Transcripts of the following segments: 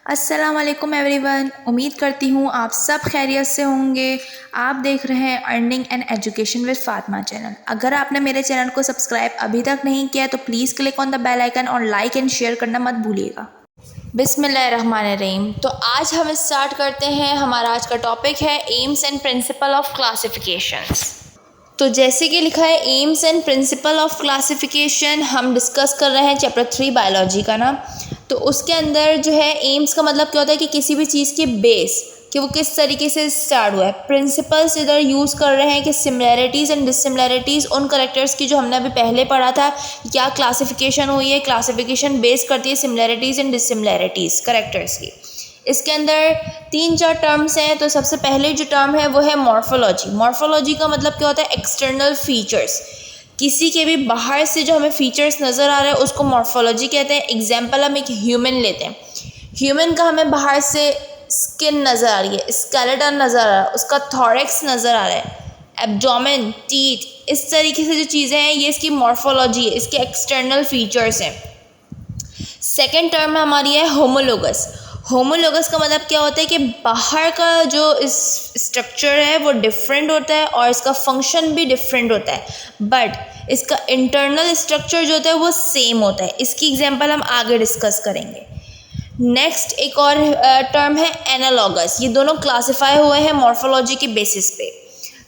अस्सलाम वालेकुम एवरीवन। उम्मीद करती हूँ आप सब खैरियत से होंगे। आप देख रहे हैं earning and education with Fatima channel. अगर आपने मेरे चैनल को सब्सक्राइब अभी तक नहीं किया तो please click on the bell icon और लाइक एंड शेयर करना मत भूलिएगा। बिस्मिल्लाहिर्रहमानिर्रहीम। तो आज हम स्टार्ट करते हैं। हमारा आज का टॉपिक है AIIMS and principle of classifications. तो जैसे कि लिखा है AIIMS and principle of classification, हम डिस्कस कर रहे हैं चैप्टर 3 बायोलॉजी का ना। तो उसके अंदर जो है एम्स का मतलब क्या होता है कि किसी भी चीज़ के बेस कि वो किस तरीके से स्टार्ट हुआ है। प्रिंसिपल्स इधर यूज़ कर रहे हैं कि सिमिलैरिटीज़ एंड डिससिमिलैरिटीज़ उन करेक्टर्स की जो हमने अभी पहले पढ़ा था, क्या क्लासिफिकेशन हुई है। क्लासिफिकेशन बेस करती है सिमिलैरिटीज़ एंड डिससिमिलैरिटीज़ करेक्टर्स की। इसके अंदर 3-4 टर्म्स हैं। तो सबसे पहले जो टर्म है वो है मॉर्फोलॉजी। मॉर्फोलॉजी का मतलब क्या होता है, एक्सटर्नल फीचर्स। किसी के भी बाहर से जो हमें फीचर्स नज़र आ रहा है उसको मॉर्फोलॉजी कहते हैं। एग्जाम्पल हम एक ह्यूमन लेते हैं। ह्यूमन का हमें बाहर से स्किन नज़र आ रही है, स्केलेटन नज़र आ रहा है, उसका थॉरेक्स नज़र आ रहा है, एब्डोमेन, टीथ, इस तरीके से जो चीज़ें हैं ये इसकी मॉर्फोलॉजी है, इसके एक्सटर्नल फीचर्स हैं। सेकेंड टर्म में हमारी है होमोलोगस। होमोलोगस का मतलब क्या होता है कि बाहर का जो इस स्ट्रक्चर है वो डिफरेंट होता है और इसका फंक्शन भी डिफरेंट होता है, बट इसका इंटरनल स्ट्रक्चर जो होता है वो सेम होता है। इसकी एग्जांपल हम आगे डिस्कस करेंगे। नेक्स्ट एक और टर्म है एनालॉगस। ये दोनों क्लासिफाई हुए हैं मॉर्फोलॉजी के बेसिस पे।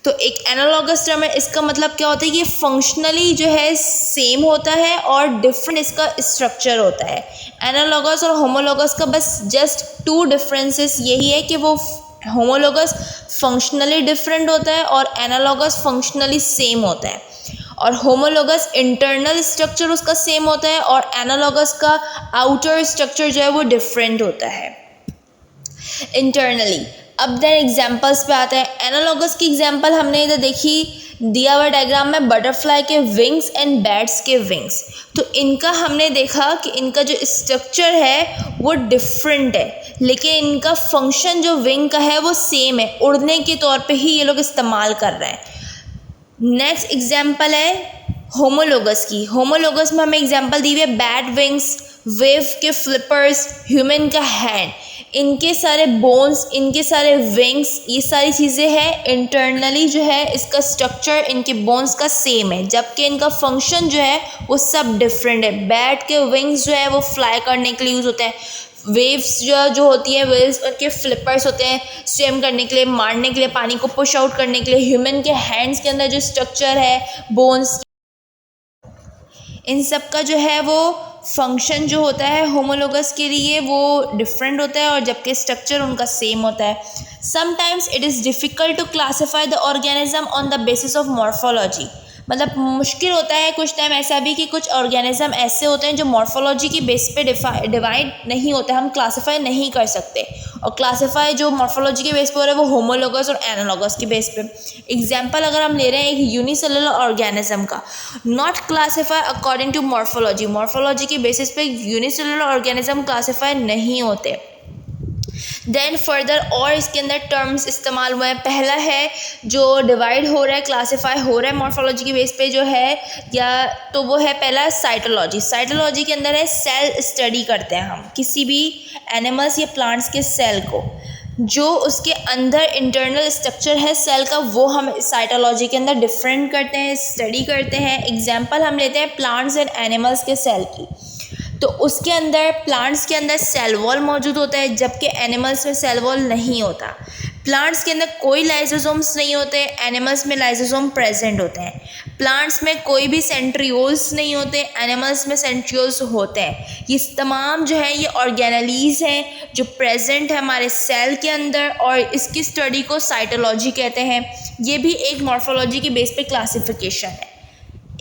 तो एक एनालॉगस टर्म है, इसका मतलब क्या होता है कि फंक्शनली जो है सेम होता है और डिफरेंट इसका स्ट्रक्चर होता है। एनालॉगस और होमोलोगस का बस जस्ट 2 डिफरेंसेस यही है कि वो होमोलोगस फंक्शनली डिफरेंट होता है और एनालॉगस फंक्शनली सेम होता है। और होमोलोगस इंटरनल स्ट्रक्चर उसका सेम होता है और एनालॉगस का आउटर स्ट्रक्चर जो है वो डिफरेंट होता है इंटरनली। अब देन एग्जांपल्स पे आते हैं। एनालॉगस की एग्जांपल हमने इधर देखी, दिया हुआ डायग्राम में बटरफ्लाई के विंग्स एंड बैट्स के विंग्स। तो इनका हमने देखा कि इनका जो स्ट्रक्चर है वो डिफरेंट है, लेकिन इनका फंक्शन जो विंग का है वो सेम है। उड़ने के तौर पे ही ये लोग इस्तेमाल कर रहे हैं। नेक्स्ट एग्जांपल है होमोलोगस की। होमोलोगस में हमें एग्जांपल दी हुई है बैट विंग्स, वेव के फ्लिपर्स, ह्यूमन का हैंड। इनके सारे बोन्स, इनके सारे विंग्स, ये सारी चीज़ें हैं इंटरनली जो है इसका स्ट्रक्चर इनके बोन्स का सेम है, जबकि इनका फंक्शन जो है वो सब डिफरेंट है। बैट के विंग्स जो है वो फ्लाई करने के लिए यूज़ होते हैं। वेव्स जो होती हैं, वेव्स उनके फ्लिपर्स होते हैं स्विम करने के लिए, मारने के लिए, पानी को पुश आउट करने के लिए। ह्यूमन के हैंड्स के अंदर जो स्ट्रक्चर है, बोन्स, इन सब का जो है वो फंक्शन जो होता है होमोलोगस के लिए वो डिफरेंट होता है और जबकि स्ट्रक्चर उनका सेम होता है। Sometimes it is difficult to classify the organism on the basis of morphology. मतलब मुश्किल होता है कुछ टाइम ऐसा भी कि कुछ ऑर्गेनिज्म ऐसे होते हैं जो मॉर्फोलॉजी की बेस पे डिवाइड नहीं होते, हम क्लासीफाई नहीं कर सकते। और क्लासीफाई जो मॉर्फोलॉजी के बेस पे हो रहा है वो होमोलोगस और एनालॉगस के बेस पे। एग्जाम्पल अगर हम ले रहे हैं एक यूनिसेलुलर ऑर्गेनिज्म का, not classify according to morphology. Morphology के बेसिस पे यूनिसेलुलर ऑर्गेनिज्म क्लासीफाई नहीं होते। देन फर्दर और इसके अंदर टर्म्स इस्तेमाल हुए हैं। पहला है जो डिवाइड हो रहा है, क्लासीफाई हो रहा है मॉर्फोलॉजी के बेस पे जो है, या तो वो है पहला साइटोलॉजी। साइटोलॉजी के अंदर है सेल स्टडी करते हैं हम किसी भी एनिमल्स या प्लांट्स के सेल को, जो उसके अंदर इंटरनल स्ट्रक्चर है सेल का वो हम साइटोलॉजी के अंदर डिफरेंट करते हैं, स्टडी करते हैं। एग्जाम्पल हम लेते हैं प्लांट्स एंड एनिमल्स के सेल की। तो उसके अंदर प्लांट्स के अंदर सेल वॉल मौजूद होता है, जबकि एनिमल्स में सेल वॉल नहीं होता। प्लांट्स के अंदर कोई लाइसोसोम्स नहीं होते, एनिमल्स में लाइसोसोम प्रेजेंट होते हैं। प्लांट्स में कोई भी सेंट्रियोल्स नहीं होते, एनिमल्स में सेंट्रियोल्स होते हैं। ये तमाम जो है ये ऑर्गेनेलीज हैं जो प्रेजेंट है हमारे सेल के अंदर, और इसकी स्टडी को साइटोलॉजी कहते हैं। ये भी एक मॉर्फोलॉजी के बेस पे क्लासिफिकेशन है।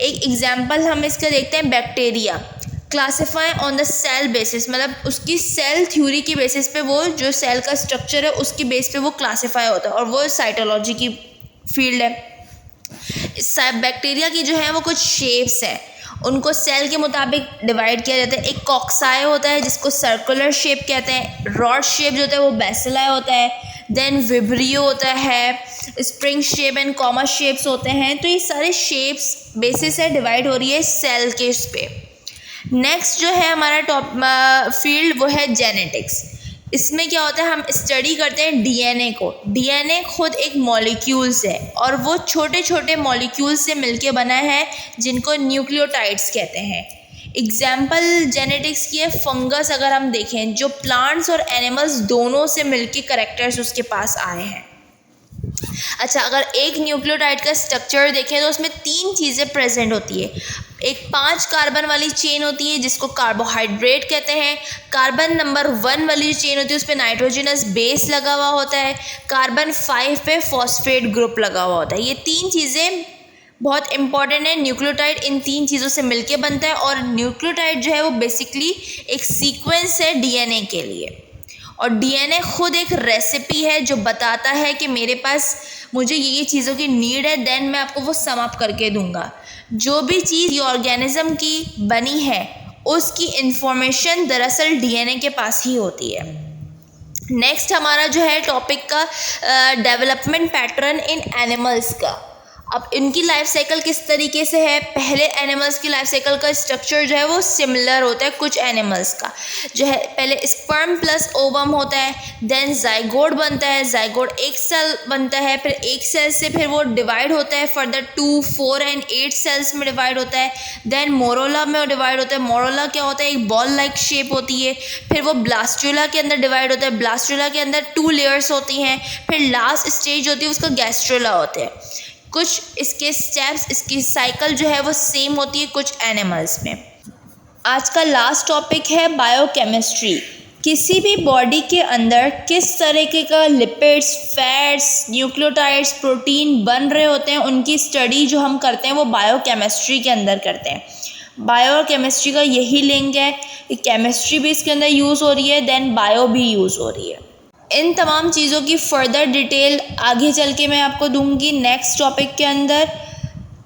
एक एग्जाम्पल हम इसका देखते हैं, bacteria classify on the cell basis, मतलब उसकी सेल थ्योरी की बेसिस पे वो जो सेल का स्ट्रक्चर है उसकी बेस पे वो क्लासीफाई होता है और वो साइटोलॉजी की फील्ड है। बैक्टीरिया की जो है वो कुछ शेप्स हैं, उनको सेल के मुताबिक डिवाइड किया जाता है। एक कॉक्साई होता है जिसको सर्कुलर शेप कहते हैं, रॉड शेप जो होता है वो बेसिलाई होता है, देन विब्रियो होता है, spring shape and comma shapes होते हैं। तो ये सारे शेप्स बेसिस है डिवाइड हो रही है सेल के इस पे। नेक्स्ट जो है हमारा टॉप फील्ड वो है जेनेटिक्स। इसमें क्या होता है, हम स्टडी करते हैं डीएनए को। डीएनए खुद एक मॉलिक्यूल्स है और वो छोटे छोटे मॉलिक्यूल्स से मिलके बना है जिनको न्यूक्लियोटाइड्स कहते हैं। एग्जाम्पल जेनेटिक्स की है फंगस, अगर हम देखें जो प्लांट्स और एनिमल्स दोनों से मिलके करेक्टर्स उसके पास आए हैं। अच्छा, अगर एक न्यूक्लियोटाइड का स्ट्रक्चर देखें तो उसमें 3 चीज़ें प्रेजेंट होती है। एक 5 कार्बन वाली चेन होती है जिसको कार्बोहाइड्रेट कहते हैं। कार्बन नंबर 1 वाली जो चेन होती है उस पर नाइट्रोजनस बेस लगा हुआ होता है। कार्बन 5 पे फॉस्फेट ग्रुप लगा हुआ होता है। ये 3 चीज़ें बहुत इंपॉर्टेंट है। न्यूक्लियोटाइड इन 3 चीज़ों से मिलके बनता है और न्यूक्लियोटाइड जो है वो बेसिकली एक सीक्वेंस है डीएनए के लिए। और डीएनए खुद एक रेसिपी है जो बताता है कि मेरे पास मुझे ये चीज़ों की नीड है, देन मैं आपको वो सम अप करके दूंगा। जो भी चीज़ ये ऑर्गेनिज्म की बनी है उसकी इंफॉर्मेशन दरअसल डीएनए के पास ही होती है। नेक्स्ट हमारा जो है टॉपिक का डेवलपमेंट पैटर्न इन एनिमल्स का। अब इनकी लाइफ साइकिल किस तरीके से है। पहले एनिमल्स की लाइफ साइकिल का स्ट्रक्चर जो है वो सिमिलर होता है। कुछ एनिमल्स का जो है पहले स्पर्म प्लस ओवम होता है, देन जाइगोट बनता है, जाइगोट एक सेल बनता है, फिर एक सेल से फिर वो डिवाइड होता है, फर्दर 2, 4 एंड 8 सेल्स में डिवाइड होता है, देन मोरोला में डिवाइड होता है। मोरोला क्या होता है, एक बॉल लाइक शेप होती है। फिर वो ब्लास्टुला के अंदर डिवाइड होता है, ब्लास्टुला के अंदर 2 लेयर्स होती हैं। फिर लास्ट स्टेज होती है उसका गैस्ट्रोला होता है। कुछ इसके स्टेप्स, इसकी साइकिल जो है वो सेम होती है कुछ एनिमल्स में। आज का लास्ट टॉपिक है बायोकेमिस्ट्री। किसी भी बॉडी के अंदर किस तरीके का लिपिड्स, फैट्स, न्यूक्लियोटाइड्स, प्रोटीन बन रहे होते हैं, उनकी स्टडी जो हम करते हैं वो बायोकेमिस्ट्री के अंदर करते हैं। बायोकेमिस्ट्री का यही लिंक है कि केमिस्ट्री भी इसके अंदर यूज़ हो रही है, देन बायो भी यूज़ हो रही है। इन तमाम चीज़ों की फ़र्दर डिटेल आगे चल के मैं आपको दूंगी नेक्स्ट टॉपिक के अंदर।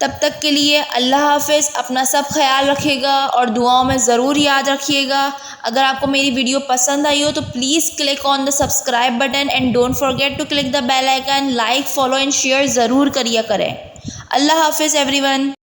तब तक के लिए अल्लाह हाफ़िज़, अपना सब ख्याल रखिएगा और दुआओं में ज़रूर याद रखिएगा। अगर आपको मेरी वीडियो पसंद आई हो तो please click on the subscribe button and don't forget to click the bell icon. Like, follow and share ज़रूर करिए करें। अल्लाह हाफ़िज़ एवरीवन।